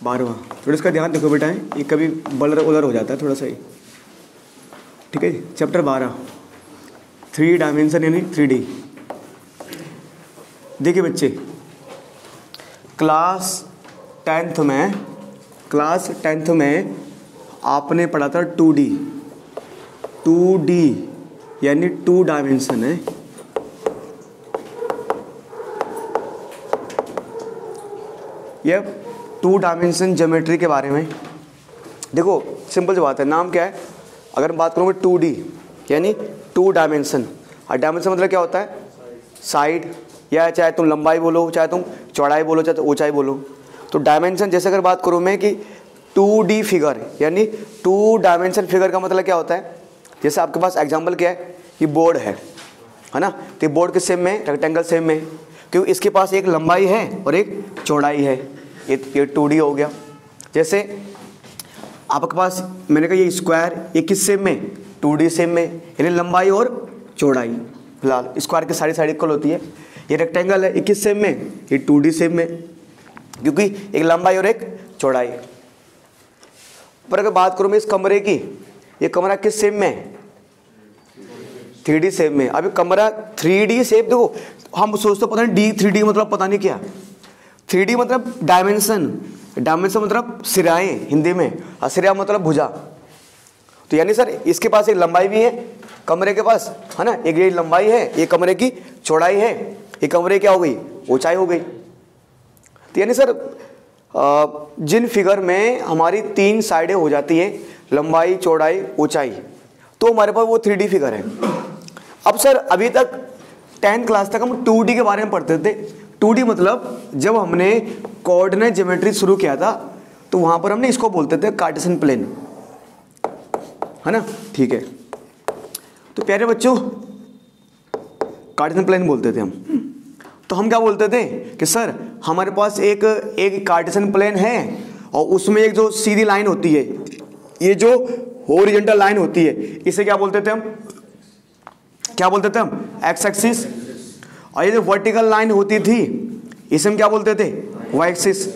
12वां। थोड़ा इसका ध्यान देखो बेटा, ये कभी बलर उलर हो जाता है थोड़ा सा ही। ठीक है, चैप्टर 12 3 डायमेंशन यानी 3D। देखिए बच्चे, क्लास टेंथ में आपने पढ़ा था 2D यानी 2 डायमेंशन है। ये 2 डायमेंशन ज्योमेट्री के बारे में। देखो सिंपल सी बात है, नाम क्या है, अगर मैं बात करूँ 2D यानी 2 डायमेंशन। और डायमेंशन मतलब क्या होता है, साइड, या चाहे तुम लंबाई बोलो, चाहे तुम चौड़ाई बोलो, चाहे तुम ऊंचाई बोलो। तो डायमेंशन जैसे अगर बात करूँ मैं कि 2D फिगर यानी 2 डायमेंशन फिगर का मतलब क्या होता है, जैसे आपके पास एग्जांपल क्या है, ये बोर्ड है ना, तो ये बोर्ड किस सेम में, रेक्टेंगल सेम में, क्योंकि इसके पास एक लंबाई है और एक चौड़ाई है। ये 2D हो गया। जैसे आपके पास मैंने कहा ये स्क्वायर, ये किस सेम में, 2D सेम में, यानी लंबाई और चौड़ाई। फिलहाल स्क्वायर की सारी साइड इक्वल होती है। ये रेक्टेंगल है, ये किस सेम में, ये 2D सेम में, क्योंकि एक लंबाई और एक चौड़ाई। पर अगर बात करूँ मैं इस कमरे की, ये कमरा किस सेम में, 3D सेम में। अभी कमरा 3D सेम, देखो हम सोचते पता नहीं 3D मतलब पता नहीं क्या। 3D मतलब डायमेंशन मतलब सिराएं हिंदी में, और सिरा मतलब भुजा। तो यानी सर इसके पास एक लंबाई भी है कमरे के पास, है ना, एक ये लंबाई है, ये कमरे की चौड़ाई है, ये कमरे क्या हो गई, ऊंचाई हो गई। तो यानी सर जिन फिगर में हमारी 3 साइडें हो जाती हैं, लंबाई चौड़ाई ऊंचाई, तो हमारे पास वो 3D फिगर है। अब सर अभी तक 10th क्लास तक हम 2D के बारे में पढ़ते थे। 2D मतलब जब हमने कोऑर्डिनेट ज्योमेट्री शुरू किया था तो वहां पर हमने इसको बोलते थे कार्टेशियन प्लेन, है ना। ठीक है, तो प्यारे बच्चों कार्टेशियन प्लेन बोलते थे हम। तो हम क्या बोलते थे कि सर हमारे पास एक कार्टेशियन प्लेन है और उसमें एक जो सीधी लाइन होती है, ये जो हॉरिजॉन्टल लाइन होती है, इसे क्या बोलते थे हम, एक्स एक्सिस। और ये जो वर्टिकल लाइन होती थी इसे हम क्या बोलते थे, वाई एक्सिस।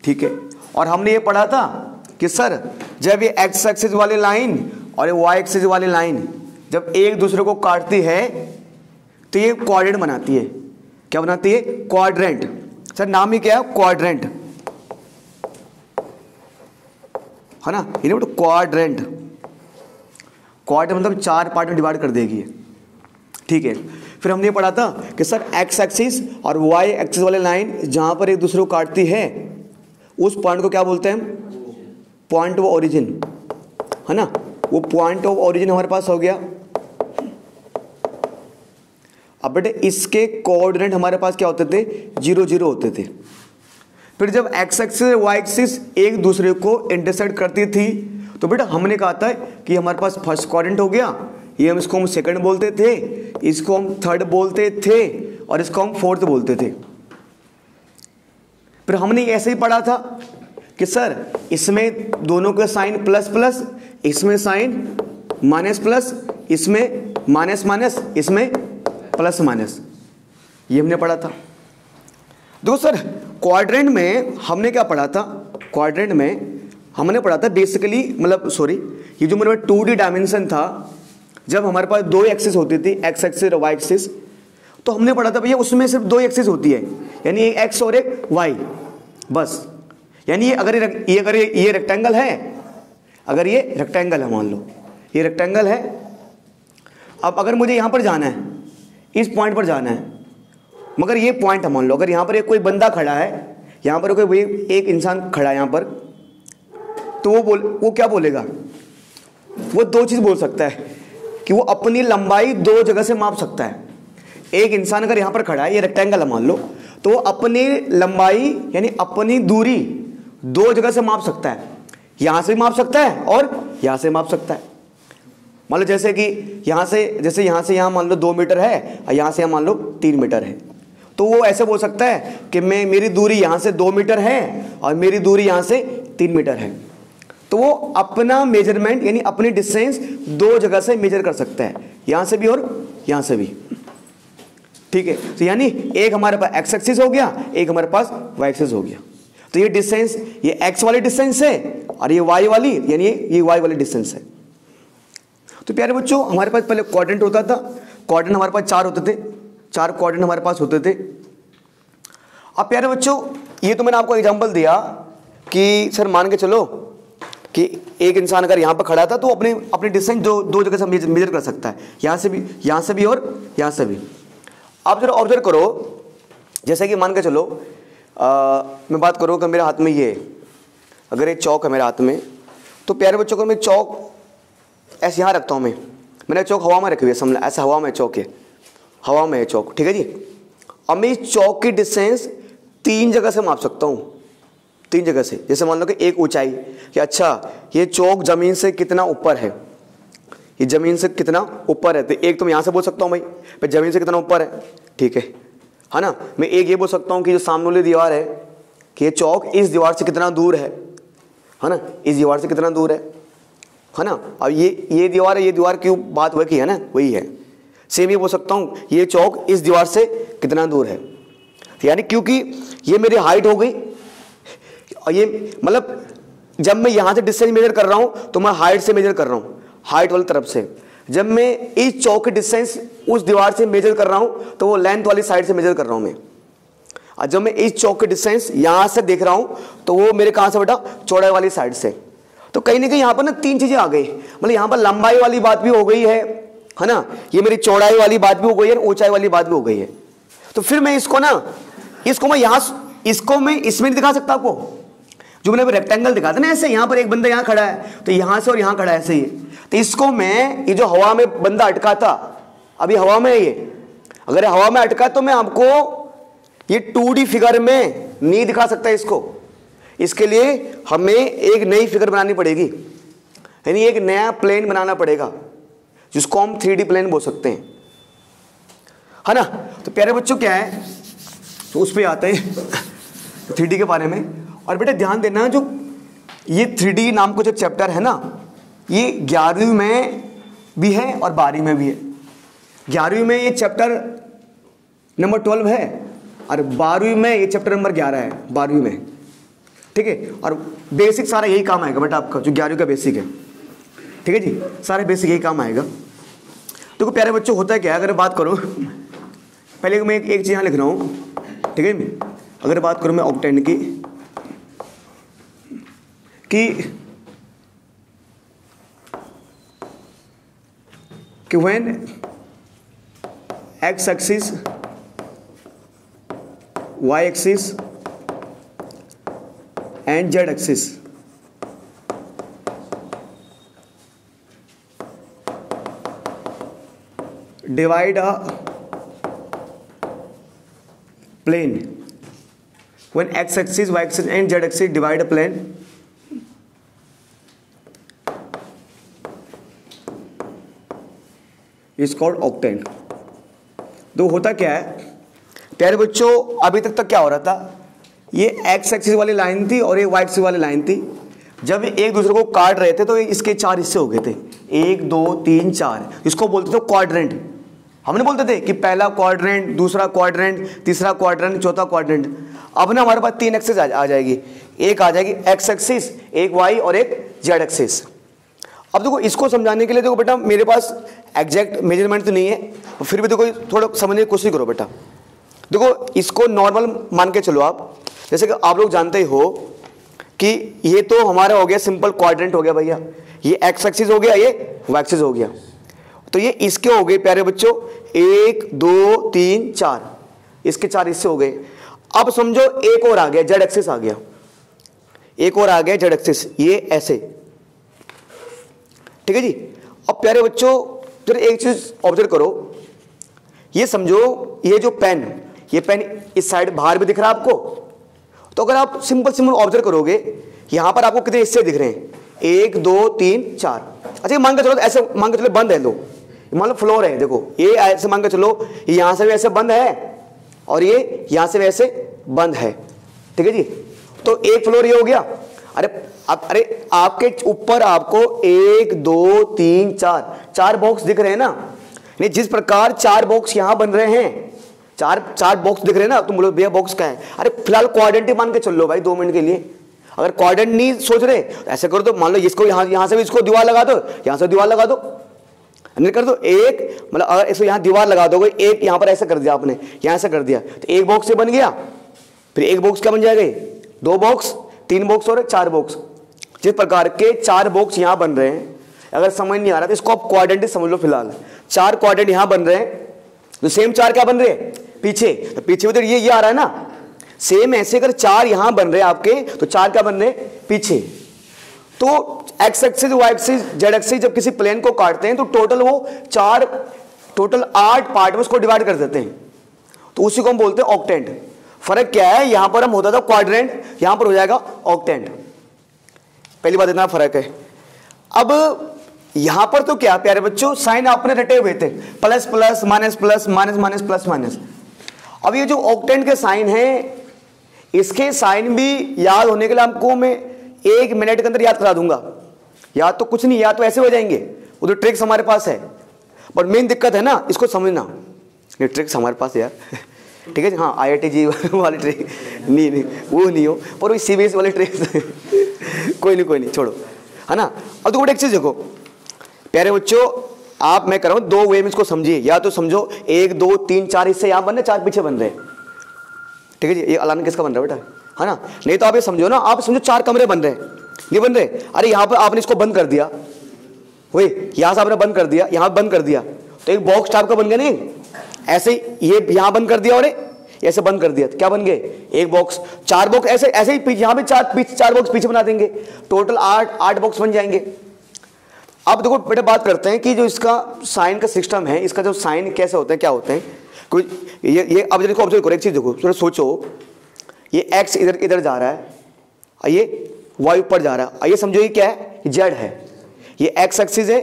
ठीक है, और हमने ये पढ़ा था कि सर जब ये एक्स एक्सिस वाली लाइन और ये वाई एक्सिस वाली लाइन जब एक दूसरे को काटती है तो ये क्वाड्रेंट बनाती है। क्या बनाती है, क्वाड्रेंट। सर नाम ही क्या है, क्वाड्रेंट, है ना, ये क्वाड्रेंट। क्वाड्रेंट मतलब 4 पार्ट में डिवाइड कर देगी। ठीक है, फिर हमने पढ़ा था कि सर एक्स एक्सिस और वाई एक्सिस वाली लाइन जहां पर एक दूसरे को काटती है उस पॉइंट को क्या बोलते हैं, पॉइंट ऑफ ओरिजिन, है ना। वो पॉइंट ऑफ ओरिजिन हमारे पास हो गया। अब बेटे इसके कोऑर्डिनेट हमारे पास क्या होते थे, 0 0 होते थे। फिर जब एक्स एक्सिस और वाई एक्सिस एक दूसरे को इंटरसेक्ट करती थी तो बेटा हमने कहा था कि हमारे पास फर्स्ट क्वाड्रेंट हो गया, ये हम इसको हम सेकंड बोलते थे, इसको हम थर्ड बोलते थे और इसको हम फोर्थ बोलते थे। फिर हमने ऐसे ही पढ़ा था कि सर इसमें दोनों का साइन प्लस प्लस, इसमें साइन माइनस प्लस, इसमें माइनस माइनस, इसमें प्लस माइनस, ये हमने पढ़ा था। देखो सर क्वाड्रेंट में हमने क्या पढ़ा था, क्वाड्रेंट में हमने पढ़ा था बेसिकली, मतलब सॉरी, ये जो मेरे 2D डायमेंशन था, जब हमारे पास 2 एक्सिस होती थी, एक्स एक्सिस और वाई एक्सिस, तो हमने पढ़ा था भैया उसमें सिर्फ 2 एक्सिस होती है, यानी एक एक्स और एक वाई, बस। यानी अगर ये रेक्टेंगल है, अगर ये रेक्टेंगल है, मान लो ये रेक्टेंगल है। अब अगर मुझे यहाँ पर जाना है, इस पॉइंट पर जाना है, मगर ये पॉइंट है, मान लो अगर यहाँ पर एक कोई बंदा खड़ा है, यहाँ पर कोई एक इंसान खड़ा है यहाँ पर, तो वो क्या बोलेगा, वो 2 चीज़ बोल सकता है कि वो अपनी लंबाई 2 जगह से माप सकता है। एक इंसान अगर यहाँ पर खड़ा है, ये रेक्टेंगल है मान लो, तो वो अपनी लंबाई यानी अपनी दूरी 2 जगह से माप सकता है। यहाँ से भी माप सकता है और यहाँ से माप सकता है। मान लो जैसे कि यहाँ से यहाँ मान लो 2 मीटर है और यहाँ से यहाँ मान लो 3 मीटर है, तो वो ऐसे बोल सकता है कि मेरी दूरी यहाँ से 2 मीटर है और मेरी दूरी यहाँ से 3 मीटर है। तो वो अपना मेजरमेंट यानी अपनी डिस्टेंस 2 जगह से मेजर कर सकता है, यहाँ से भी और यहाँ से भी। ठीक है, तो यानी एक हमारे पास एक्स एक्सिस हो गया, एक हमारे पास वाई एक्सिस हो गया। तो ये डिस्टेंस, ये x वाली डिस्टेंस है और ये y वाली, यानी ये y वाली डिस्टेंस है। तो प्यारे बच्चों हमारे पास पहले क्वाड्रेंट होता था, क्वाड्रेंट हमारे पास 4 होते थे, 4 क्वाड्रेंट हमारे पास होते थे। अब प्यारे बच्चों ये तो मैंने आपको एग्जांपल दिया कि सर मान के चलो कि एक इंसान अगर यहाँ पर खड़ा था तो अपनी डिस्टेंस दो जगह से मेजर कर सकता है, यहाँ से भी और यहाँ से भी। आप जरा ऑब्जर्व करो, जैसे कि मान के चलो मैं बात करूँ कि मेरे हाथ में ये, अगर ये चौक है मेरे हाथ में, तो प्यारे बच्चों को मैं चौक ऐसे यहाँ रखता हूँ, मैंने चौक हवा में रखी हुई है, समझ, ऐसा हवा में चौक है, हवा में है चौक, ठीक है जी। अब मैं इस चौक की डिस्टेंस 3 जगह से माप सकता हूँ, 3 जगह से। जैसे मान लो कि एक ऊंचाई, कि अच्छा ये चौक जमीन से कितना ऊपर है, ये जमीन से कितना ऊपर है, तो एक तो मैं यहाँ से बोल सकता हूँ भाई जमीन से कितना ऊपर है, ठीक है ना। मैं एक ये बोल सकता हूँ कि जो सामने वाली दीवार है कि ये चौक इस दीवार से कितना दूर है ना, इस दीवार से कितना दूर है ना। अब ये दीवार है, ये दीवार की बात वही की है ना, वही है। सेम ये बोल सकता हूँ ये चौक इस दीवार से कितना दूर है, यानी क्योंकि ये मेरी हाइट हो गई, और ये मतलब जब मैं यहाँ से डिस्टेंस मेजर कर रहा हूँ तो मैं हाइट से मेजर कर रहा हूँ, हाइट वाली तरफ से। जब मैं इस चौक की डिस्टेंस उस दीवार से मेजर कर रहा हूँ तो वो लेंथ वाली साइड से मेजर कर रहा हूँ मैं। और जब मैं इस चौक की डिस्टेंस यहाँ से देख रहा हूँ तो वो मेरे कहाँ से बेटा, चौड़ाई वाली साइड से। तो कहीं ना कहीं यहाँ पर ना 3 चीज़ें आ गई, मतलब यहाँ पर लंबाई वाली बात भी हो गई है ना, ये मेरी चौड़ाई वाली बात भी हो गई है, ऊंचाई वाली बात भी हो गई है। तो फिर मैं इसको मैं यहाँ, इसको मैं इसमें नहीं दिखा सकता आपको, जो मैंने रेक्टेंगल दिखा था ना ऐसे, यहाँ पर एक बंदा यहाँ खड़ा है तो यहाँ से और यहाँ खड़ा है ऐसे ही, तो इसको मैं, ये जो हवा में बंदा अटका था, अभी हवा में है ये, अगर हवा में अटका तो मैं आपको ये 2D फिगर में नहीं दिखा सकता इसको। इसके लिए हमें एक नई फिगर बनानी पड़ेगी, यानी एक नया प्लेन बनाना पड़ेगा जिसको हम 3D प्लेन बोल सकते हैं, है ना। तो प्यारे बच्चों क्या है, तो उस पर आते हैं 3D के बारे में। और बेटा ध्यान देना, जो ये 3D नाम का जो चैप्टर है ना, ये 11वीं में भी है और 12वीं में भी है। 11वीं में ये चैप्टर नंबर 12 है और 12वीं में ये चैप्टर नंबर 11 है, 12वीं में, ठीक है। और बेसिक सारा यही काम आएगा बेटा आपका, जो 11वीं का बेसिक है, ठीक है जी, सारे बेसिक यही काम आएगा। देखो प्यारे बच्चों होता है क्या, अगर बात करो, पहले मैं एक चीज़ यहाँ लिख रहा हूँ, ठीक है। अगर बात करूँ मैं ऑक्टेन की, कि when x axis, y axis and z axis divide a plane, when x axis, y axis and z axis divide a plane, is called octane. तो होता क्या है प्यारे बच्चों, अभी तक क्या हो रहा था, ये एक्स एक्सिस वाली लाइन थी और ये वाई एक्सिस वाली लाइन थी। जब एक दूसरे को काट रहे थे तो इसके 4 हिस्से हो गए थे, 1 2 3 4, इसको बोलते थे क्वाड्रेंट। हमने बोलते थे कि पहला क्वाड्रेंट, दूसरा क्वाड्रेंट, तीसरा क्वाड्रेंट, चौथा क्वाड्रेंट। अब ना हमारे पास 3 एक्सिस आ जाएगी, एक आ जाएगी एक्स एक्सिस, एक वाई और एक जेड एक्सिस। अब देखो इसको समझाने के लिए, देखो बेटा मेरे पास एग्जैक्ट मेजरमेंट तो नहीं है, फिर भी देखो थोड़ा समझने की कोशिश करो बेटा। देखो इसको नॉर्मल मान के चलो आप, जैसे कि आप लोग जानते हो कि ये तो हमारा हो गया सिंपल क्वाड्रेंट हो गया भैया, ये एक्स एक्सिस हो गया, ये वाई एक्सिस हो गया, तो ये इसके हो गए प्यारे बच्चों 1 2 3 4, इसके 4 हिस्से हो गए। अब समझो एक और आ गया, जेड एक्सिस आ गया, एक और आ गया जेड एक्सिस, ये ऐसे, ठीक है जी। अब प्यारे बच्चों जरा एक चीज ऑब्जर्व करो, ये समझो ये जो पेन, ये पेन इस साइड बाहर भी दिख रहा है आपको, तो अगर आप सिंपल ऑब्जर्व करोगे यहां पर आपको कितने हिस्से दिख रहे हैं, 1 2 3 4। अच्छा मान के चलो ऐसे, मान के चलो बंद है, लो मान लो फ्लोर है, देखो ये ऐसे मान के चलो, ये यहां से भी ऐसे बंद है और ये यहां से भी ऐसे बंद है, ठीक है जी। तो एक फ्लोर ये हो गया। अरे आपके ऊपर आपको 1 2 3 4 बॉक्स दिख रहे हैं ना, नहीं जिस प्रकार 4 बॉक्स यहां बन रहे हैं, चार बॉक्स दिख रहे हैं ना, तुम बोलो भैया बॉक्स क्या है, अरे फिलहाल क्वाड्रेंट ही मान के चल लो भाई 2 मिनट के लिए। अगर क्वाड्रेंट नहीं सोच रहे ऐसे करो, तो मान लो इसको यहाँ से भी इसको दीवार लगा दो, यहाँ से दीवार लगा दो, नहीं कर दो एक, मतलब अगर इसको यहाँ दीवार लगा दोगे, एक यहाँ पर ऐसे कर दिया आपने, यहाँ ऐसे कर दिया, तो एक बॉक्स से बन गया, फिर एक बॉक्स क्या बन जाएगा, 2 बॉक्स, 3 बॉक्स और 4 बॉक्स। जिस प्रकार के 4 बॉक्स यहाँ बन रहे हैं, अगर समझ नहीं आ रहा तो इसको आप क्वाड्रेंट समझ लो। फिलहाल 4 क्वाड्रेंट यहाँ बन रहे हैं, तो सेम 4 क्या बन रहे हैं पीछे, तो पीछे उधर ये आ रहा है ना, सेम ऐसे अगर 4 यहां बन रहे हैं आपके, तो 4 क्या बन रहे हैं पीछे। तो x axis, y axis, z axis जब किसी प्लेन को काटते हैं तो टोटल 8 पार्ट में उसको डिवाइड कर देते हैं, तो उसी को हम बोलते हैं ऑक्टेंट। फर्क क्या है, यहां पर हम होता था क्वाड्रेंट, यहां पर हो जाएगा ऑक्टेंट। पहली बात इतना फर्क है। अब यहां पर तो क्या प्यारे बच्चों, साइन आपने रटे हुए थे, plus plus minus plus minus minus plus minus. अब ये जो ऑक्टेंट के साइन है, इसके साइन भी याद होने के लिए आपको मैं 1 मिनट के अंदर याद करा दूंगा। याद तो कुछ नहीं, याद तो ऐसे हो जाएंगे, वो तो ट्रिक्स हमारे पास है, बट मेन दिक्कत है ना इसको समझना। ये ट्रिक्स हमारे पास है यार ठीक है, हाँ IIT जी वाली ट्रिक नहीं वो नहीं हो, पर वो CBSE वाले ट्रिक्स कोई नहीं छोड़ो, है ना। अब तो एक चीज देखो प्यारे बच्चों, आप मैं कर रहा हूं 2 वे में इसको समझिए। या तो समझो 1 2 3 4 हिस्से यहां बन रहे, 4 पीछे बन रहे, ठीक है जी। ये अलार्म किसका बन रहा है बेटा, है ना। नहीं तो आप ये समझो ना, आप समझो 4 कमरे बन रहे हैं, नहीं बन रहे, अरे यहां पर आपने इसको बंद कर दिया, वही यहां से आपने बंद कर दिया, यहां बंद कर दिया, तो एक बॉक्स टाइप का बन गया। नहीं ऐसे ये यहां बंद कर दिया और ऐसे बंद कर दिया, तो क्या बन गए, एक बॉक्स। 4 बॉक्स ऐसे ही यहां भी 4 बॉक्स पीछे बना देंगे, टोटल 8 बॉक्स बन जाएंगे। अब देखो बेटा बात करते हैं कि जो इसका साइन का सिस्टम है, इसका जो साइन कैसे होते हैं, क्या होते हैं कोई ये अब देखो ऑब्जर्व करो, एक चीज देखो थोड़ा सोचो, ये x इधर जा रहा है, ये y ऊपर जा रहा है, ये समझो ये क्या है, z है, ये x एक्सिस है,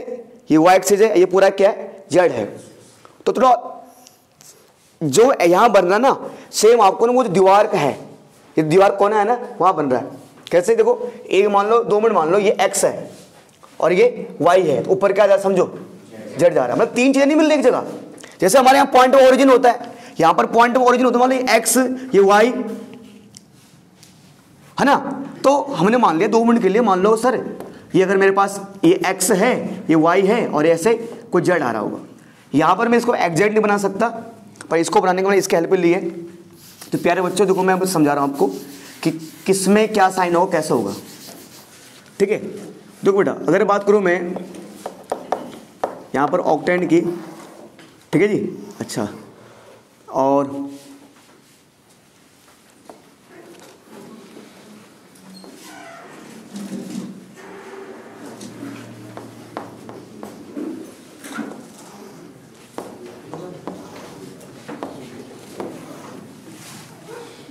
ये y एक्सिस है, ये पूरा क्या है z है। तो थोड़ा जो यहां बन रहा है ना, सेम आपको ना वो जो दीवार का है, ये दीवार कौन है ना वहां बन रहा है। कैसे देखो, एक मान लो 2 मिनट मान लो ये x है और ये y है, तो ऊपर क्या जा समझो z जा रहा है, मतलब 3 चीजें नहीं मिल रही एक जगह। जैसे हमारे यहाँ पॉइंट ऑफ ओरिजिन होता है, यहां पर पॉइंट ऑफ ओरिजिन होता है, मान लो ये x ये y है ना। तो हमने मान लिया 2 मिनट के लिए, मान लो सर ये अगर मेरे पास ये x है, ये y है और ऐसे कुछ z आ रहा होगा। यहां पर मैं इसको एग्जैक्ट नहीं बना सकता, पर इसको बनाने के मैंने इसके हेल्प ली है। तो प्यारे बच्चों देखो मैं समझा रहा हूं आपको कि किसमें क्या साइन होगा, कैसे होगा, ठीक है। देखो बेटा अगर बात करूं मैं यहां पर ऑक्टेंट की, ठीक है जी, अच्छा, और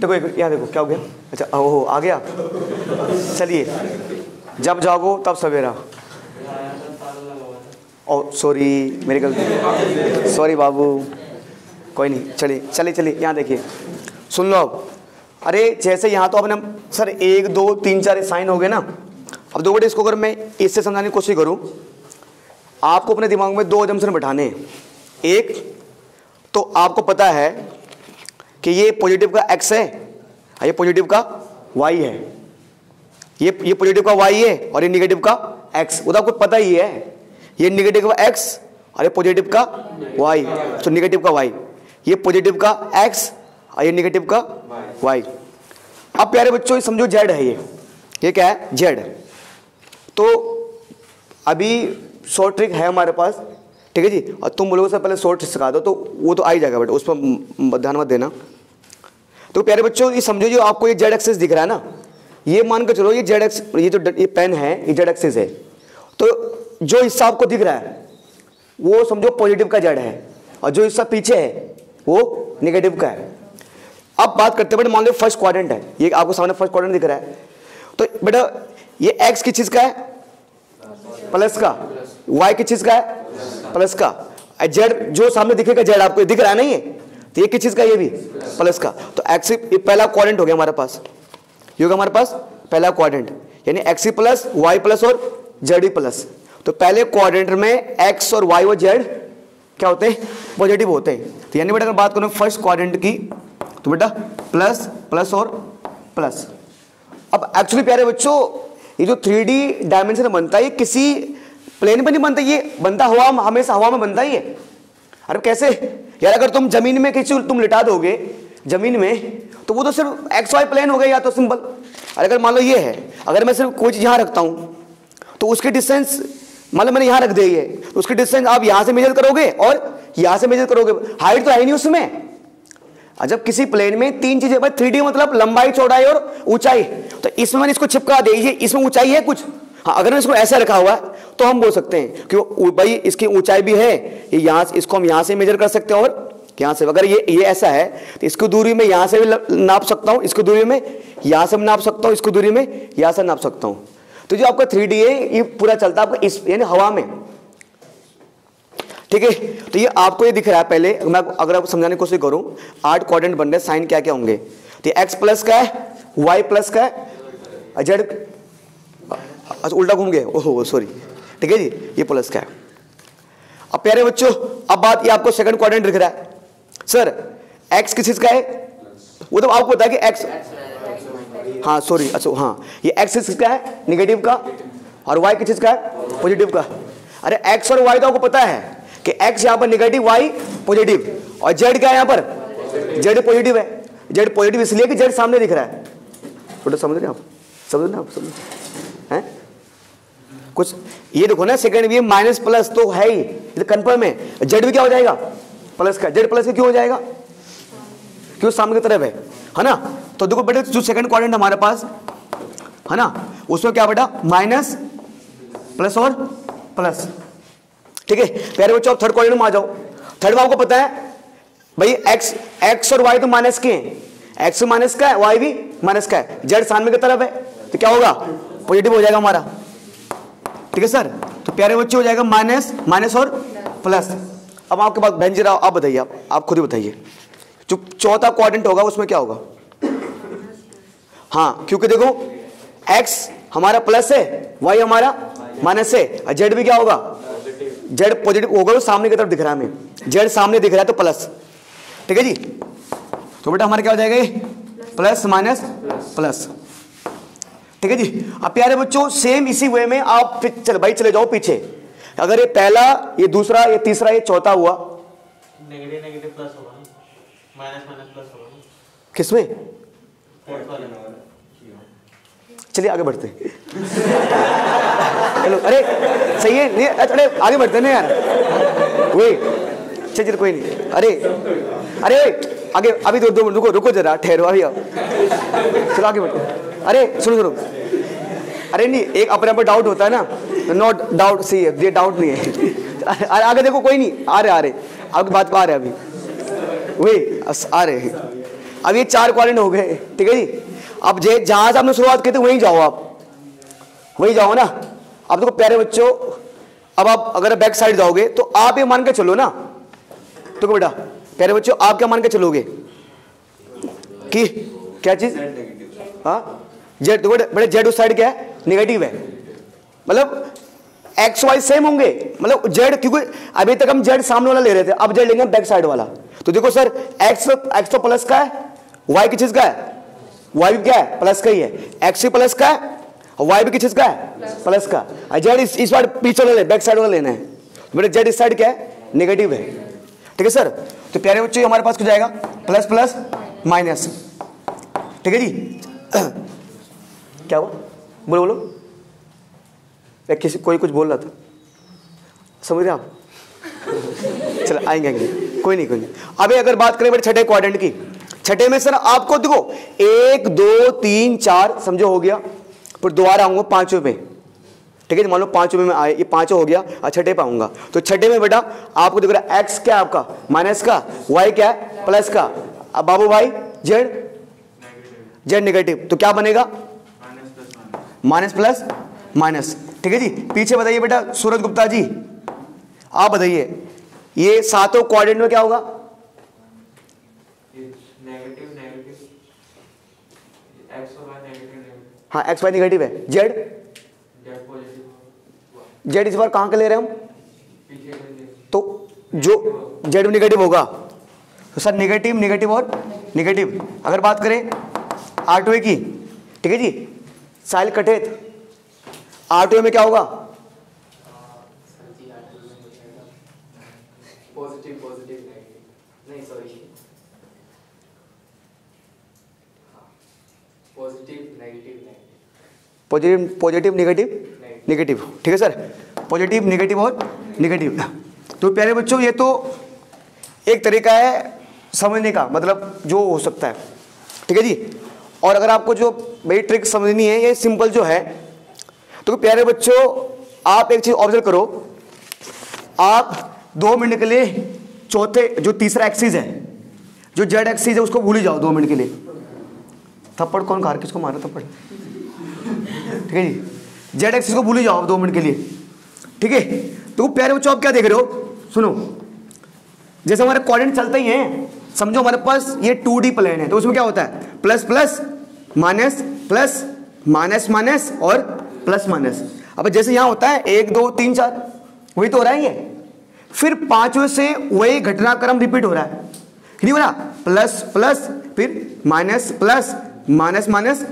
देखो यहाँ देखो क्या हो गया, अच्छा ओहो आ गया, चलिए जब जागो तब सवेरा। ओ सॉरी मेरी गलती, सॉरी बाबू, कोई नहीं, चलिए यहाँ देखिए सुन लो अब। अरे जैसे यहाँ तो अपने सर 1 2 3 4 साइन हो गए ना। अब दो बेटे इसको अगर मैं इससे समझाने की कोशिश करूँ, आपको अपने दिमाग में 2 जंक्शन बैठाने हैं। एक तो आपको पता है कि ये पॉजिटिव का x है, ये पॉजिटिव का y है, ये पॉजिटिव का y है और ये नेगेटिव का x, वो तो आपको पता ही है। ये नेगेटिव का x और ये पॉजिटिव का y, तो नेगेटिव का y, ये पॉजिटिव का x और ये नेगेटिव का y। अब प्यारे बच्चों समझो z है, ये क्या है z। तो अभी शॉर्ट ट्रिक है हमारे पास, ठीक है जी, और तुम बोलोगे सर पहले शॉर्ट सिखा दो, तो वो तो आ ही जाएगा बेटा, उस पर ध्यान मत देना। तो प्यारे बच्चों ये समझो जो आपको ये जेड एक्सिस दिख रहा है ना, ये मान के चलो ये जेड एक्स, ये जो ये पेन है ये जेड एक्सिस है, तो जो हिस्सा आपको दिख रहा है वो समझो पॉजिटिव का जेड है और जो हिस्सा पीछे है वो नेगेटिव का है। अब बात करते हैं बेटा, मान लो फर्स्ट क्वाड्रेंट है, ये आपको सामने फर्स्ट क्वाड्रेंट दिख रहा है, तो बेटा ये एक्स किस चीज का है, प्लस का, वाई किस चीज का है, प्लस का, जेड जो सामने दिखेगा जेड आपको दिख रहा नहीं है, तो ये किस चीज का, ये भी प्लस का। तो एक्स ये पहला क्वाड्रेंट हो गया हमारे पास, ये होगा हमारे पास पहला क्वाड्रेंट, यानी एक्स प्लस वाई प्लस और जेड प्लस। तो पहले क्वाड्रेंट में एक्स और वाई और जेड क्या होते हैं, पॉजिटिव होते हैं। तो यानी बेटा अगर बात करूँ फर्स्ट क्वाड्रेंट की तो बेटा प्लस प्लस और प्लस। अब एक्चुअली प्यारे बच्चों ये जो 3D डायमेंशन बनता है ये किसी प्लेन पे नहीं बनता, ये बनता हवा, हमेशा हवा में बनता ही है। अरे कैसे यार, अगर तुम जमीन में किसी तुम लिटा दोगे जमीन में तो वो तो सिर्फ XY प्लेन हो गया या तो सिंपल। अगर मान लो ये है, अगर मैं सिर्फ कोई चीज यहाँ रखता हूँ तो उसकी डिस्टेंस मतलब मैंने यहाँ रख दी है तो उसकी डिस्टेंस आप यहाँ से मेजर करोगे और यहाँ से मेजर करोगे, हाइट तो है नहीं उसमें। जब किसी प्लेन में तीन चीजें, 3D मतलब लंबाई चौड़ाई और ऊंचाई, तो इसमें मैंने इसको चिपका दी, इसमें ऊंचाई है कुछ। हाँ अगर मैं इसको ऐसा रखा हुआ है तो हम बोल सकते हैं कि भाई इसकी ऊंचाई भी है, ये यहाँ से, इसको हम यहाँ से मेजर कर सकते हैं और यहाँ से। अगर ये ऐसा है तो इसकी दूरी में यहाँ से भी नाप सकता हूँ, इसकी दूरी में यहाँ से भी नाप सकता हूँ, इसकी दूरी में यहाँ से नाप सकता हूँ। तो जो आपका 3D है ये पूरा चलता है आपका इस यानी हवा में, ठीक है। तो ये आपको ये दिख रहा है, पहले मैं अगर आपको समझाने की कोशिश करूं 8 क्वाड्रेंट बन रहे हैं, साइन क्या क्या होंगे। तो x प्लस का है, y प्लस का है, z अच्छा उल्टा घूम गए, ओहो सॉरी, ठीक है जी, ये प्लस का है। अब प्यारे बच्चों अब बात ये आपको सेकंड क्वाड्रेंट दिख रहा है, सर x किस चीज का है, वो तो आपको पता है कि x, हाँ सॉरी अच्छा हाँ, ये x किस चीज का है, नेगेटिव का, और y किस चीज का है, पॉजिटिव का। अरे x और y तो आपको पता है कि x यहाँ पर नेगेटिव, y पॉजिटिव, और z क्या है यहाँ पर, z पॉजिटिव है। z पॉजिटिव इसलिए कि z सामने दिख रहा है, तो समझ रहे आप, समझ रहे आप, समझ हैं कुछ। ये देखो ना सेकंड भी माइनस प्लस तो है ही, तो कंफर्म है। z भी क्या हो जाएगा, प्लस का, z प्लस क्यों हो जाएगा, क्यों सामने की तरफ है ना। तो देखो बेटे जो सेकंड क्वाड्रेंट हमारे पास है ना, उसमें क्या बेटा माइनस प्लस और प्लस, ठीक है प्यारे बच्चों। अब थर्ड क्वाड्रेंट में आ जाओ। थर्ड में आपको पता है भाई x और y तो माइनस के हैं, x माइनस का है, y भी माइनस का है, z सामने की तरफ है तो क्या होगा, पॉजिटिव हो जाएगा हमारा, ठीक है सर। तो प्यारे बच्चे हो जाएगा माइनस माइनस और प्लस। अब आपके पास बहन जी आप बताइए, आप खुद ही बताइए जो चौथा क्वाड्रेंट होगा उसमें क्या होगा। हाँ क्योंकि देखो x हमारा प्लस है, y हमारा माइनस है, और z भी क्या होगा, z पॉजिटिव होगा, वो सामने की तरफ दिख रहा है हमें, z सामने दिख रहा है तो प्लस, ठीक है जी। तो बेटा हमारा क्या हो जाएगा ये प्लस माइनस प्लस, ठीक है जी। अब प्यारे बच्चों सेम इसी वे में आप चल भाई चले जाओ पीछे। अगर ये पहला, ये दूसरा, ये तीसरा, ये चौथा हुआ, नेगेटिव नेगेटिव प्लस होगा, माइनस माइनस प्लस होगा किसमें, चलिए आगे बढ़ते हैं। चलो अरे सही है नहीं, अरे आगे बढ़ते हैं ना यार, वही चलिए कोई नहीं, अरे आगे अभी दो रुको रुको जरा ठहरो, अभी आओ, चलो आगे बढ़ते। अरे सुनो, अरे नहीं एक अपने पर डाउट होता है ना, नॉट डाउट सही है, ये डाउट नहीं है। आगे देखो कोई नहीं, आ रहे आपकी बात को आ रहे, अभी वही आ रहे हैं। अब ये 4 क्वाड्रेंट हो गए, ठीक है जी। अब जहां से आपने शुरुआत की थी वहीं जाओ, आप वहीं जाओ ना। अब देखो प्यारे बच्चों, अब आप अगर बैक साइड जाओगे तो आप ये मान के चलो ना, तो बेटा प्यारे बच्चों आप क्या मान के चलोगे कि क्या चीज, हाँ जेड, बड़े जेड उस साइड क्या है, नेगेटिव है, मतलब एक्स वाई सेम होंगे, मतलब जेड, क्योंकि अभी तक हम जेड सामने वाला ले रहे थे, अब जेड लेंगे बैक साइड वाला। तो देखो सर एक्स तो प्लस का है, वाई किस चीज का है, वाई भी क्या है प्लस का ही है, एक्स भी प्लस का है, वाई भी किस चीज का है प्लस का, जेड इस बार पीछे वाला बैक साइड वाला लेना है, मेरे जेड इस साइड क्या है नेगेटिव है, ठीक है सर। तो प्यारे बच्चों हमारे पास कुछ जाएगा प्लस प्लस माइनस, ठीक है जी। क्या हुआ, बोलो बोलो, किसी कोई कुछ बोल रहा था, समझ रहे आप, चलो आएंगे कोई नहीं। अभी अगर बात करें बड़े छठे क्वाड्रेंट की, छठे में सर आपको देखो 1 2 3 4 समझो हो गया, फिर दोबारा आऊंगा 5वें पे, ठीक है मान लो 5वें में आए, ये 5 हो गया और छठे पे आऊंगा। तो छठे में बेटा आपको दिख रहा है एक्स क्या है आपका माइनस का, वाई क्या है प्लस का, अब बाबू भाई जेड नेगेटिव, तो क्या बनेगा माइनस प्लस माइनस, ठीक है जी। पीछे बताइए बेटा सूरज गुप्ता जी, आप बताइए ये सातों क्वाड्रेंट में क्या होगा, हाँ एक्स वाई नेगेटिव है, जेड जेड इस बार कहां के ले रहे हैं हम, तो जो जेड में निगेटिव होगा तो सर निगेटिव निगेटिव और निगेटिव। अगर बात करें R2A की, ठीक है जी, साइल कटेत R2A में क्या होगा? पॉजिटिव पॉजिटिव नेगेटिव, नहीं sorry, positive negative negative, positive positive negative negative, ठीक है सर, पॉजिटिव नेगेटिव और नेगेटिव। तो प्यारे बच्चों ये तो एक तरीका है समझने का, मतलब जो हो सकता है, ठीक है जी। और अगर आपको जो मेरी ट्रिक समझनी है ये सिंपल जो है, तो प्यारे बच्चों आप एक चीज ऑब्जर्व करो, आप 2 मिनट के लिए चौथे जो तीसरा एक्सिस है, जो जेड एक्सिस है उसको भूल ही जाओ 2 मिनट के लिए। थप्पड़ कौन खा, किसको मारा थप्पड़, ठीक है जी, जेड एक्सिस को भूल ही जाओ 2 मिनट के लिए, ठीक है। तो प्यारे बच्चों आप क्या देख रहे हो, सुनो, जैसे हमारे कोऑर्डिनेट चलते ही हैं, समझो हमारे पास ये 2D प्लेन है, तो उसमें क्या होता है plus plus minus plus minus minus और प्लस माइनस। अब जैसे यहाँ होता है 1 2 3 4, वही तो हो रहा है ये, फिर 5वें से वही घटनाक्रम रिपीट हो रहा है, नहीं हो रहा, प्लस प्लस फिर minus plus minus minus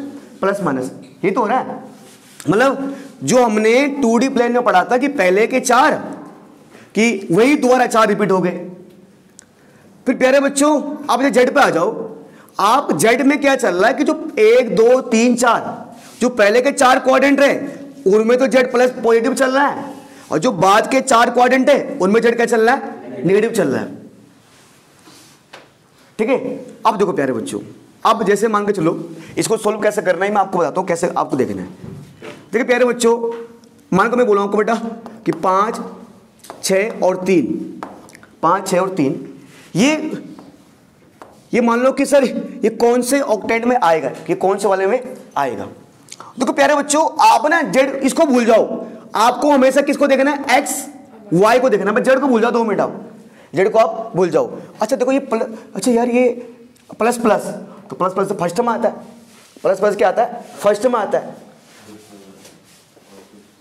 plus minus, ये तो हो रहा है। मतलब जो हमने 2D प्लेन में पढ़ा था कि पहले के 4 कि वही दोबारा 4 रिपीट हो गए। फिर प्यारे बच्चों आप ये जेड पे आ जाओ, आप जेड में क्या चल रहा है कि जो 1 2 3 4 जो पहले के 4 क्वाड्रेंट है उनमें तो जेड प्लस पॉजिटिव चल रहा है, और जो बाद के 4 क्वाड्रेंट है उनमें जेड क्या चल रहा है, नेगेटिव चल रहा है, ठीक है। अब देखो प्यारे बच्चों, अब जैसे मान के चलो इसको सोल्व कैसे करना है मैं आपको बताता हूं, कैसे आपको देखना है। देखिए प्यारे बच्चों, मान को मैं बोला आपको बेटा कि 5 6 और 3, 5 6 और 3, ये मान लो कि सर ये कौन से ऑक्टेट में आएगा, ये कौन से वाले में आएगा। देखो प्यारे बच्चों आप ना जेड इसको भूल जाओ, आपको हमेशा किसको देखना है, एक्स वाई को देखना है, जेड को भूल जाओ 2 मिनट, आप जेड को आप भूल जाओ। अच्छा देखो ये अच्छा यार ये प्लस प्लस, तो प्लस प्लस तो फर्स्ट में आता है, प्लस प्लस क्या आता है, फर्स्ट में आता है,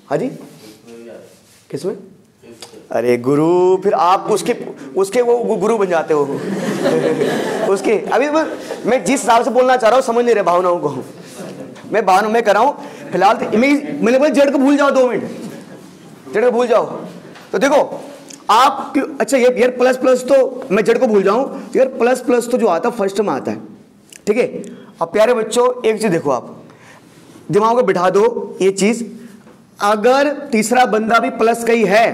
हाँ जी किसमें, अरे गुरु, फिर आप उसके वो गुरु बन जाते हो उसके। अभी मैं जिस हिसाब से बोलना चाह रहा हूँ समझ नहीं रहे भावनाओं को, मैं भावनाओं में कर रहा हूँ फिलहाल। मैंने बोला जेड को भूल जाओ 2 मिनट, जेड को भूल जाओ। तो देखो आप अच्छा ये यार प्लस प्लस तो मैं जेड को भूल जाऊं, यार प्लस प्लस तो जो आता है फर्स्ट में आता है, ठीक है। अब प्यारे बच्चों एक चीज देखो, आप दिमाग को बिठा दो ये चीज, अगर तीसरा बंदा भी प्लस का ही है,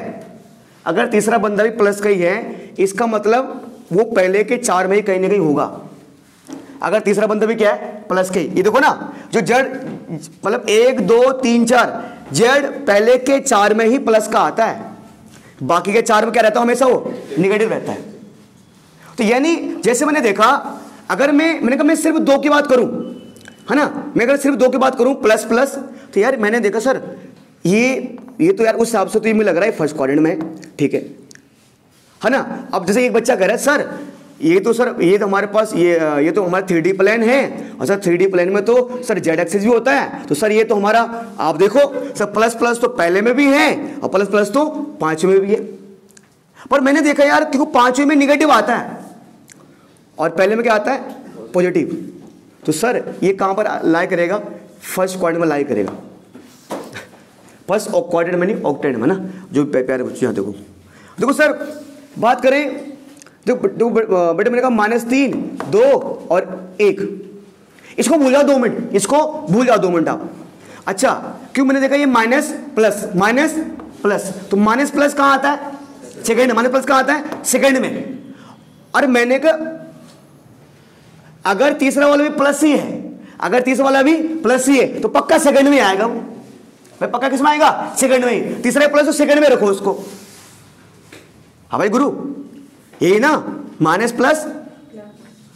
अगर तीसरा बंदा भी प्लस का ही है, इसका मतलब वो पहले के 4 में ही कहीं ना कहीं होगा। अगर तीसरा बंदा भी क्या है, प्लस का ही, ये देखो ना जो जेड मतलब 1 2 3 4, जेड पहले के 4 में ही प्लस का आता है, बाकी के 4 में क्या रहता है, हमेशा वो निगेटिव रहता है। तो यानी जैसे मैंने देखा, अगर मैंने कहा मैं सिर्फ 2 की बात करूं, है ना, मैं अगर सिर्फ 2 की बात करूं प्लस प्लस, तो यार मैंने देखा सर ये तो यार उस हिसाब से तो ये मुझे लग रहा है फर्स्ट क्वाड्रेंट में, ठीक है ना। अब जैसे एक बच्चा कह रहा है सर ये तो हमारे पास ये तो हमारा 3D प्लेन है, और सर 3D प्लेन में तो सर जेड एक्सिस भी होता है, तो सर ये तो हमारा आप देखो सर प्लस प्लस तो पहले में भी है और प्लस प्लस तो 5वें में भी है। पर मैंने देखा यार क्योंकि 5वें में निगेटिव आता है और पहले में क्या आता है, पॉजिटिव, तो सर ये कहां पर लाई करेगा, फर्स्ट क्वाड्रेंट में लाई करेगा, फर्स्ट क्वाड्रेंट में नहीं ऑक्टेट में ना, जो प्यारे बच्चे यहाँ देखो सर बात करें, देखो बेटे मैंने कहा -3 2 और 1, इसको भूल जाओ 2 मिनट, इसको भूल जाओ 2 मिनट आप। अच्छा क्यों, मैंने देखा ये माइनस प्लस, तो माइनस प्लस कहाँ आता है, सेकंड, माइनस प्लस कहाँ आता है, सेकंड में। और मैंने कहा अगर तीसरा वाला भी प्लस ही है, अगर तीसरा वाला भी प्लस ही है तो पक्का सेकंड में आएगा वो, भाई पक्का किस में आएगा, सेकंड में ही। तीसरा प्लस तो सेकंड में रखो उसको, हाँ भाई गुरु यही ना, माइनस प्लस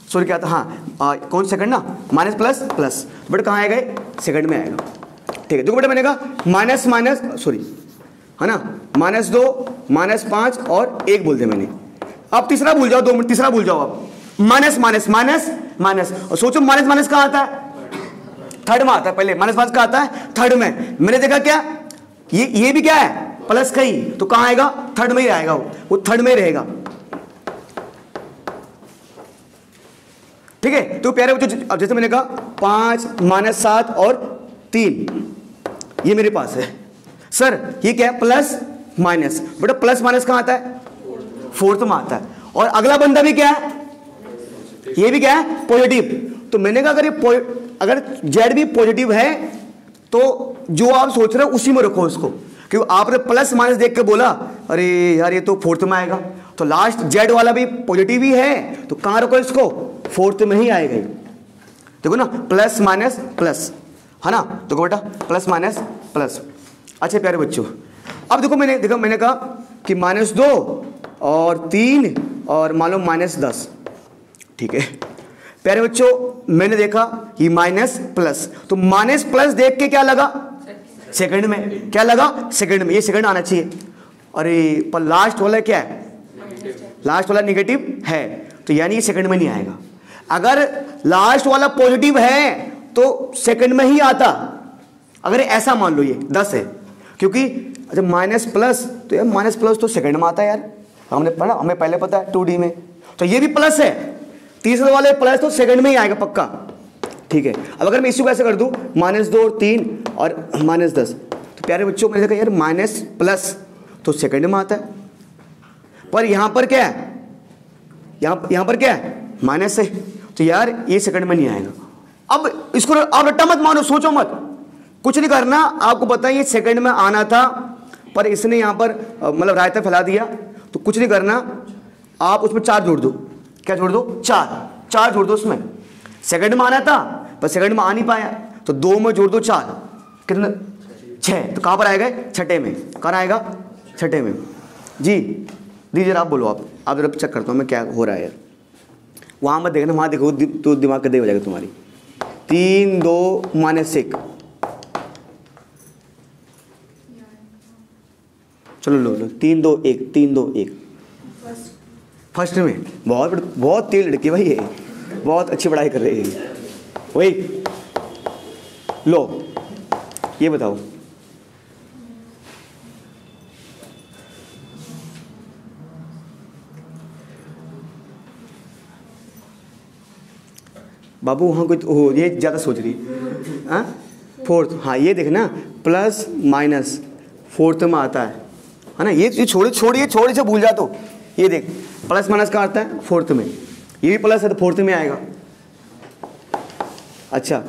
सॉरी क्या था, हाँ कौन सेकंड ना, माइनस प्लस बट कहाँ आएगा, सेकंड में आएगा, ठीक है। देखो बेटा मैंने कहा माइनस सॉरी है ना, -2 -5 और 1 बोल दे मैंने। अब तीसरा भूल जाओ 2 मिनट, तीसरा भूल जाओ आप, माइनस और सोचो माइनस कहाँ आता है, थर्ड में आता है, पहले माइनस कहाँ आता है, थर्ड में। मैंने देखा क्या ये भी क्या है, प्लस का ही, तो कहाँ आएगा, थर्ड में ही आएगा, वो थर्ड में ही रहेगा। ठीक है। तो प्यारे बच्चों अब जैसे मैंने कहा 5 -7 और 3 ये मेरे पास है। सर ये क्या है? Plus minus. बेटा प्लस माइनस कहाँ आता है? फोर्थ में आता है। और अगला बंदा भी क्या है? ये भी क्या है? पॉजिटिव। तो मैंने कहा अगर जेड भी पॉजिटिव है तो जो आप सोच रहे हो उसी में रखो उसको, क्योंकि आपने प्लस माइनस देख के बोला अरे यार ये तो फोर्थ में आएगा, तो लास्ट जेड वाला भी पॉजिटिव ही है तो कहाँ रखो इसको? फोर्थ में ही आएगा। देखो ना, प्लस माइनस प्लस, है ना। देखो बेटा प्लस माइनस प्लस। अच्छा प्यारे बच्चों अब देखो मैंने कहा कि -2 और 3 और मान लो -10, ठीक है। प्यारे बच्चों मैंने देखा ये माइनस प्लस, तो माइनस प्लस देख के क्या लगा? सेकंड में। क्या लगा? सेकंड में। ये सेकंड आना चाहिए। अरे पर लास्ट वाला क्या है? लास्ट वाला निगेटिव है, तो यानी ये सेकंड में नहीं आएगा। अगर लास्ट वाला पॉजिटिव है तो सेकंड में ही आता। अगर ऐसा मान लो ये 10 है, क्योंकि अच्छा माइनस प्लस, तो यार माइनस प्लस तो सेकंड में आता है यार, हमने पढ़ा, हमें पहले पता है 2D में। तो ये भी प्लस है, तीसरे वाले प्लस तो सेकंड में ही आएगा पक्का, ठीक है। अब अगर मैं इसी को ऐसे कर दूं -2 और 3 और -10, तो प्यारे बच्चों मैंने देखा यार माइनस प्लस तो सेकंड में आता है, पर यहां पर क्या है? यहां पर क्या है? माइनस है, तो यार ये सेकंड में नहीं आएगा। अब इसको आप रट्टा मत मानो, सोचो मत, कुछ नहीं करना। आपको पता है ये सेकंड में आना था, पर इसने यहां पर मतलब रायता फैला दिया, तो कुछ नहीं करना, आप उसमें 4 जोड़ दो। क्या जोड़ दो? 4 जोड़ दो उसमें। सेकंड में आना था पर सेकंड में आ नहीं पाया, तो 2 में जोड़ दो 4, कितना? 6। तो कहां पर आएगा? छठे में। कहां आएगा? छठे में। जी दीजिए आप बोलो, आप जरा चेक करता हूँ मैं क्या हो रहा है यार। वहां मत देखना, वहां देखो तो दिमाग का दे हो जाएगा तुम्हारी। 3 2 -1, चलो लो 3 2 1 3 2 1 फर्स्ट में। बहुत तेज लड़की भाई, ये बहुत अच्छी पढ़ाई कर रही है। वही लो, ये बताओ बाबू, वहाँ कोई हो ये ज़्यादा सोच रही है। फोर्थ, हाँ ये देखना प्लस माइनस फोर्थ में आता है ना। ये छोड़िए से भूल जा। तो ये देख प्लस माइनस का आता है फोर्थ में, ये भी प्लस है तो फोर्थ में आएगा। अच्छा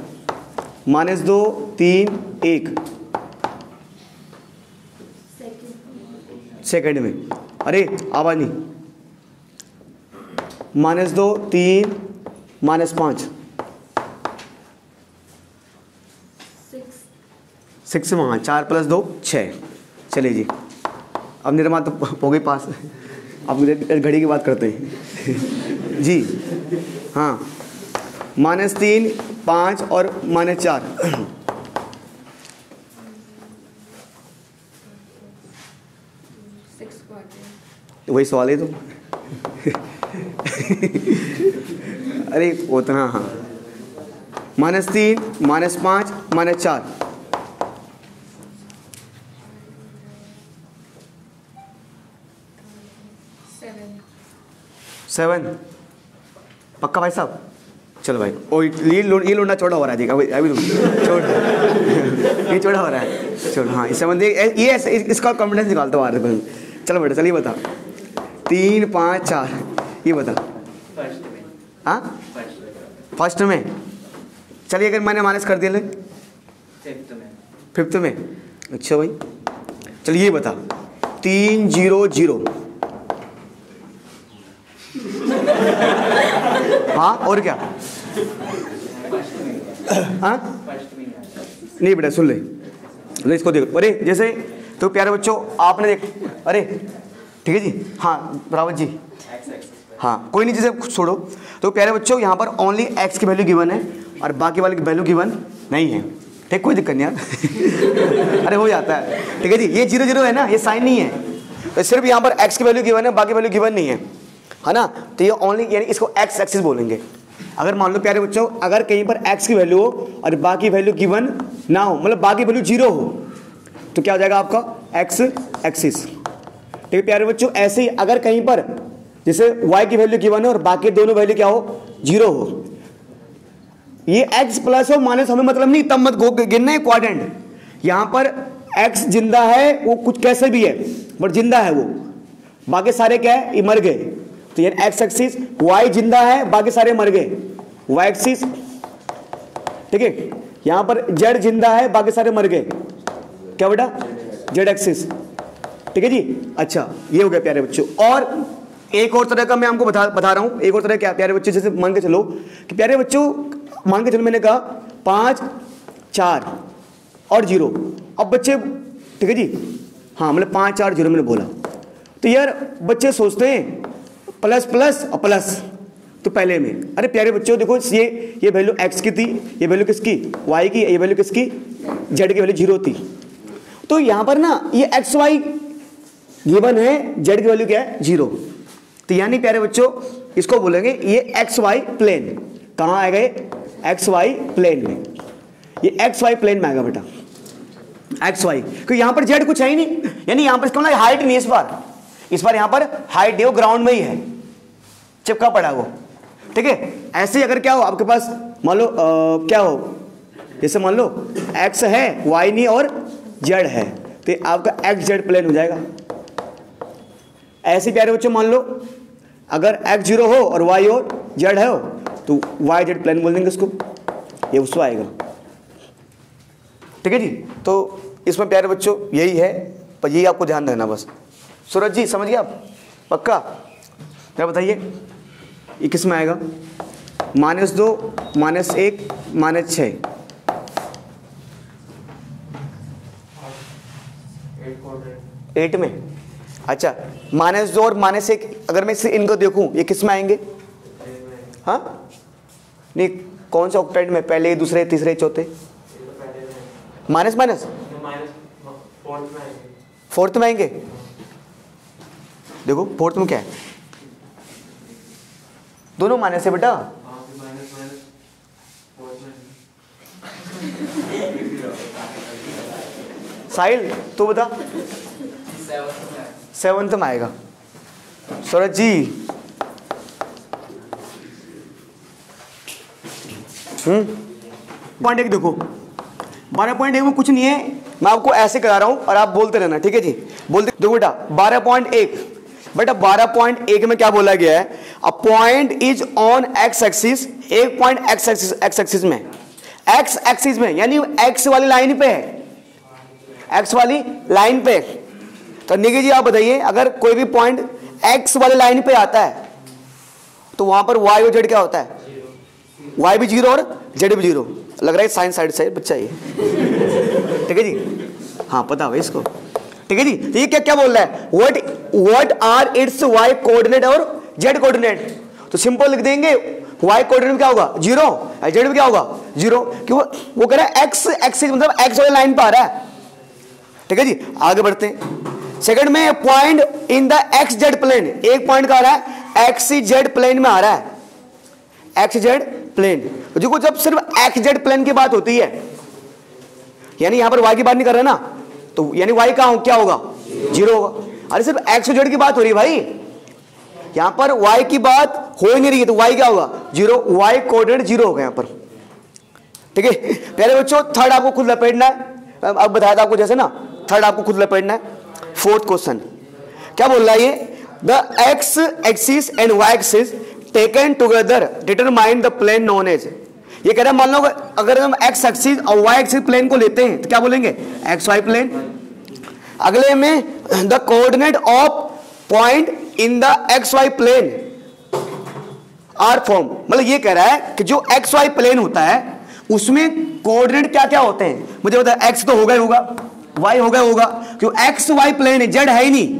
-2 3 1 सेकंड में। अरे आवाज नहीं। -2 3 -5 6 में। हाँ 4 + 2 6। चलिए जी, अब निर्मा तो हो गई पास। अब घड़ी की बात करते हैं जी। हाँ -3 5 और -4 वही सवाल है तो। अरे उतना, हाँ -3 -5 -4 7 पक्का भाई साहब? चलो भाई, ओ ये लोना छोटा हो रहा है जी, अभी छोड़ ये छोटा हो रहा है, छोड़। हाँ इस ये इसका कॉन्फिडेंस निकालता हूँ आ। चलो बेटा चलिए बता। 3 5 4 ये बता। हाँ फर्स्ट में। चलिए अगर मैंने माइनस कर दिया ले फिफ्थ में। अच्छा भाई चलिए ये बता। 3 0 0 हाँ और क्या? हाँ नहीं बेटा सुन ले इसको देखो। अरे जैसे तो प्यारे बच्चों आपने देख, अरे ठीक है जी। हाँ रावत जी, हाँ कोई नहीं, जैसे छोड़ो। तो प्यारे बच्चों यहाँ पर ओनली x की वैल्यू गिवन है और बाकी वाले की वैल्यू गिवन नहीं है, ठीक? कोई दिक्कत नहीं यार। अरे हो जाता है, ठीक है जी। ये 0 0 है ना, ये साइन नहीं है, तो सिर्फ यहाँ पर x की वैल्यू गिवन है, बाकी वैल्यू गिवन नहीं है ना। तो ये ओनली यानी इसको x एक्सिस बोलेंगे। अगर मान लो प्यारे बच्चों अगर कहीं पर x की वैल्यू हो और बाकी वैल्यू गिवन ना हो, मतलब बाकी वैल्यू 0 हो, तो क्या हो जाएगा आपका x एक्सिस, ठीक है प्यारे बच्चों। ऐसे ही अगर कहीं पर जैसे y की वैल्यू गिवन है और बाकी दोनों वैल्यू क्या हो 0 हो, ये x प्लस और माइनस हमें मतलब नहीं, तब मत गिनना है क्वाड्रेंट। यहां पर x जिंदा है, वो कुछ कैसे भी है बट जिंदा है वो, बाकी सारे क्या है, ये मर गए। तो ये x एक्सिस, y जिंदा है, बाकी सारे मर गए, y एक्सिस, ठीक है। यहां पर z जिंदा है, बाकी सारे मर गए, क्या बेटा, z एक्सिस, ठीक है जी। अच्छा, ये हो गया प्यारे बच्चों। और एक और तरह का मैं आपको बता रहा हूं, एक और तरह क्या प्यारे बच्चों, जैसे मान के चलो कि प्यारे बच्चों, मान के चलो मैंने कहा 5 4 और 0। अब बच्चे, ठीक है जी, हाँ मतलब 5 4 0 मैंने बोला, तो यार बच्चे सोचते हैं प्लस प्लस और प्लस, तो पहले में, अरे प्यारे बच्चों देखो, ये वैल्यू x की थी, ये वैल्यू किसकी, y की, ये वैल्यू किसकी, z की वैल्यू 0 थी। तो यहां पर ना ये एक्स वाई गिवन है, z की वैल्यू क्या है, 0। तो यानी प्यारे बच्चों इसको बोलेंगे ये एक्स वाई प्लेन। कहां आएगा ये, एक्स वाई प्लेन में, ये एक्स वाई प्लेन में आएगा बेटा, एक्स वाई, क्योंकि यहां पर z कुछ है ही नहीं, यानी यहां पर इसका मतलब हाइट नहीं है, इस बार यहां पर हाइट है, वो ग्राउंड में ही है, चिपका पड़ा वो, ठीक है। ऐसे ही अगर क्या हो आपके पास, मान लो क्या हो, जैसे मान लो x है, y नहीं और z है, तो आपका एक्स जेड प्लेन हो जाएगा। ऐसे प्यारे बच्चों मान लो अगर x 0 हो और y और z है हो, तो y z प्लेन बोल देंगे इसको, ये उसको आएगा, ठीक है जी। तो इसमें प्यारे बच्चों यही है, पर यही आपको ध्यान देना बस। सूरज जी समझ गए आप, पक्का, क्या बताइए ये किस में आएगा, -2 -1 -6, 8 में। अच्छा, -2 और -1 अगर मैं इससे इनको देखूं, ये किस में आएंगे, हाँ नहीं, कौन सा ऑक्टेट में, पहले दूसरे तीसरे चौथे, माइनस माइनस फोर्थ में आएंगे। देखो फोर्थ में क्या है, दोनों माइनस है बेटा, साहिल तो बता, 7th में आएगा। सूरज जी पॉइंट 1 देखो, 12.1 में कुछ नहीं है, मैं आपको ऐसे करा रहा हूं और आप बोलते रहना, ठीक है जी, बोलते। देखो बेटा 12.1, बेटा 12.1 में क्या बोला गया है, a point is on x axis, एक पॉइंट एक्स एक्सिस में, एक्स एक्सिस में यानी एक्स वाली लाइन पे है, एक्स वाली लाइन पे। तो निकी जी आप बताइए, अगर कोई भी पॉइंट एक्स वाली लाइन पे आता है तो वहां पर वाई और जेड क्या होता है, वाई भी 0 और जेड भी 0। लग रहा है साइंस साइड से बच्चा ये, ठीक है जी, हाँ पता है इसको, ठीक है जी। तो ये क्या क्या बोल रहा है, what are its y coordinate और जेड कोऑर्डिनेट। तो सिंपल लिख देंगे, वाई कोऑर्डिनेट क्या होगा 0, जेड भी क्या होगा 0, क्यों वो कह रहा है एक्स एक्सिस मतलब एक्स वाली लाइन पे आ रहा है, ठीक है जी। आगे बढ़ते हैं, सेकंड में point in the x z plane, एक पॉइंट का आ रहा है एक्स जेड प्लेन में आ रहा है, एक्स जेड प्लेन। देखो जब सिर्फ एक्स जेड प्लेन की बात होती है, यानी यहां पर वाई की बात नहीं कर रहे ना, तो यानी वाई का क्या होगा 0 होगा। अरे सिर्फ एक्स जेड की बात हो रही है भाई, यहां पर वाई की बात हो ही नहीं रही है, तो वाई क्या होगा 0, वाई कोऑर्डिनेट 0 होगा यहां पर, ठीक है। पहले बच्चों थर्ड आपको खुद लपेटना है, अब बताया था आपको जैसे ना, थर्ड आपको खुद लपेटना है। फोर्थ क्वेश्चन क्या बोल रहा है ये, the x axis and y axis taken together determine the plane known as. ये कह रहा है मान लो अगर हम एक्स एक्सिस और वाई एक्सिस प्लेन को लेते हैं तो क्या बोलेंगे एक्स वाई प्लेन। अगले में the coordinate of point in the x y plane are form, मतलब ये कह रहा है कि जो एक्स वाई प्लेन होता है उसमें कोऑर्डिनेट क्या क्या होते हैं, मुझे बता, एक्स तो होगा ही होगा, वाई होगा, क्यों एक्स वाई प्लेन है, जेड है ही नहीं,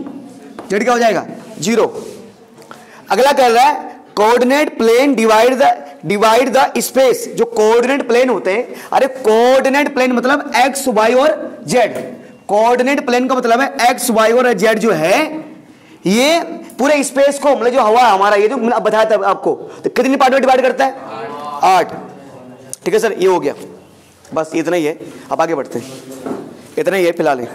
जेड क्या हो जाएगा 0। अगला कह रहा है coordinate plane divide the space, जो कोऑर्डिनेट प्लेन होते हैं, अरे कोऑर्डिनेट प्लेन मतलब एक्स वाई और जेड, कोऑर्डिनेट प्लेन का मतलब है एक्स वाई और जेड जो है ये पूरे स्पेस को, मतलब जो हवा हमारा ये जो बताया था आपको, तो कितनी पार्ट में डिवाइड करता है 8, ठीक है सर, ये हो गया, बस इतना ही है। अब आगे बढ़ते हैं, इतना ही है फिलहाल।